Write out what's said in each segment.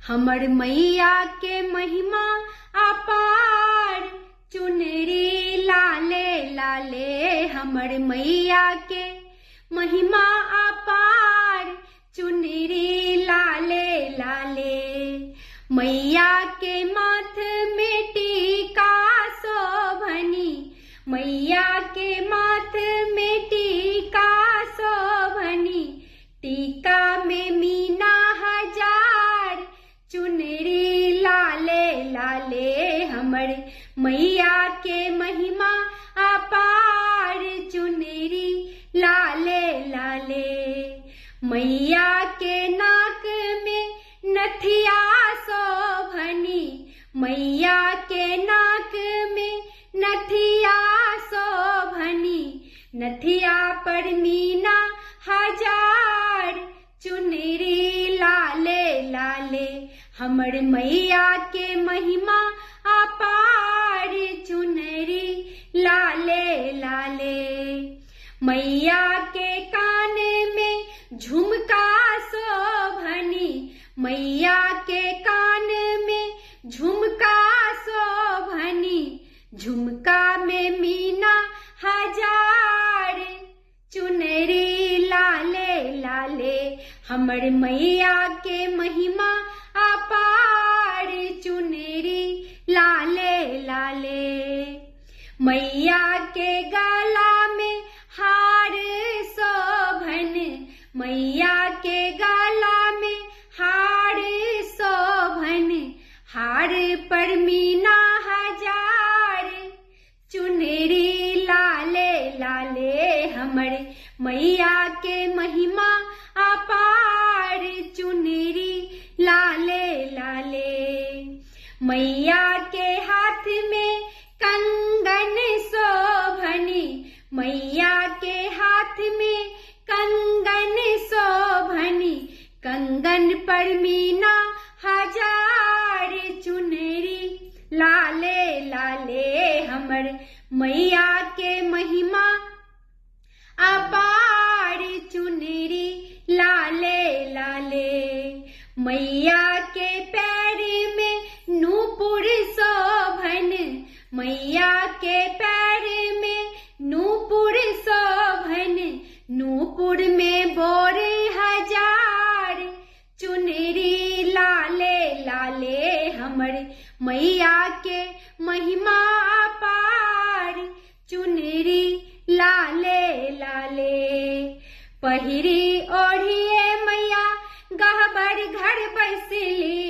हमर मैया के महिमा अपार, चुनरी लाले लाले। हमर मैया के महिमा अपार, चुनरी लाले लाले। मैया के माथ में टीका शोभनी, मैया के माथ में टीका शोभनी। टीका में मीना हजार, चुनरी लाले लाले। हमर मैया के महिमा अपार, चुनरी लाले लाले। मैया के नाक में नथिया शोभनी, मैया के नाक में नथिया शोभनी। नथिया पर मीना हजार, चुनरी लाले लाले। हमर मैया के महिमा अपार, चुनरी लाले लाले। मैया के कान में झुमका शोभनी, मैया के कान में झुमका शोभनी। झुमका में मीना हजार, चुनरी लाले लाले। हमर मैया के महिमा अपार, चुनरी लाले लाले। मैया के गला में हार शोभन, मैया के गला में हार शोभन। हार पर मीना हजार, चुनरी लाले लाले। हमर मैया के महिमा अपार, चुनरी लाले लाले। मैया के हाथ में कंगन शोभनी, मैया के हाथ में कंगन शोभनी। कंगन पर मीना हजार, चुनरी लाले लाले। हमर मैया के महिमा अपार, चुनरी लाले लाले। मैया के पैर में नूपुर शोभन, मैया के पैर में नूपुर शोभन। नूपुर में बोर हजार, चुनरी लाले लाले। हमर मैया के महिमा अपार, चुनरी लाले लाले। पहिरी ओढ़िए मैया गहबर घर बसली,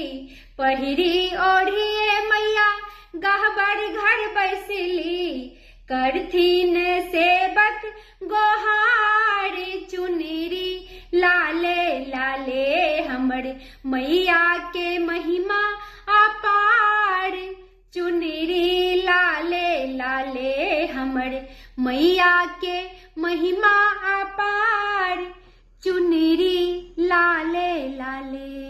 पहिरी ओढ़िए मैया गहबर घर बसली। करथिन सेवक गोहार, चुनरी लाले लाले। हमर मैया के महिमा अपार, चुनरी लाले लाले। हमर मैया के महिमा अपार, चुनरी लाले लाले।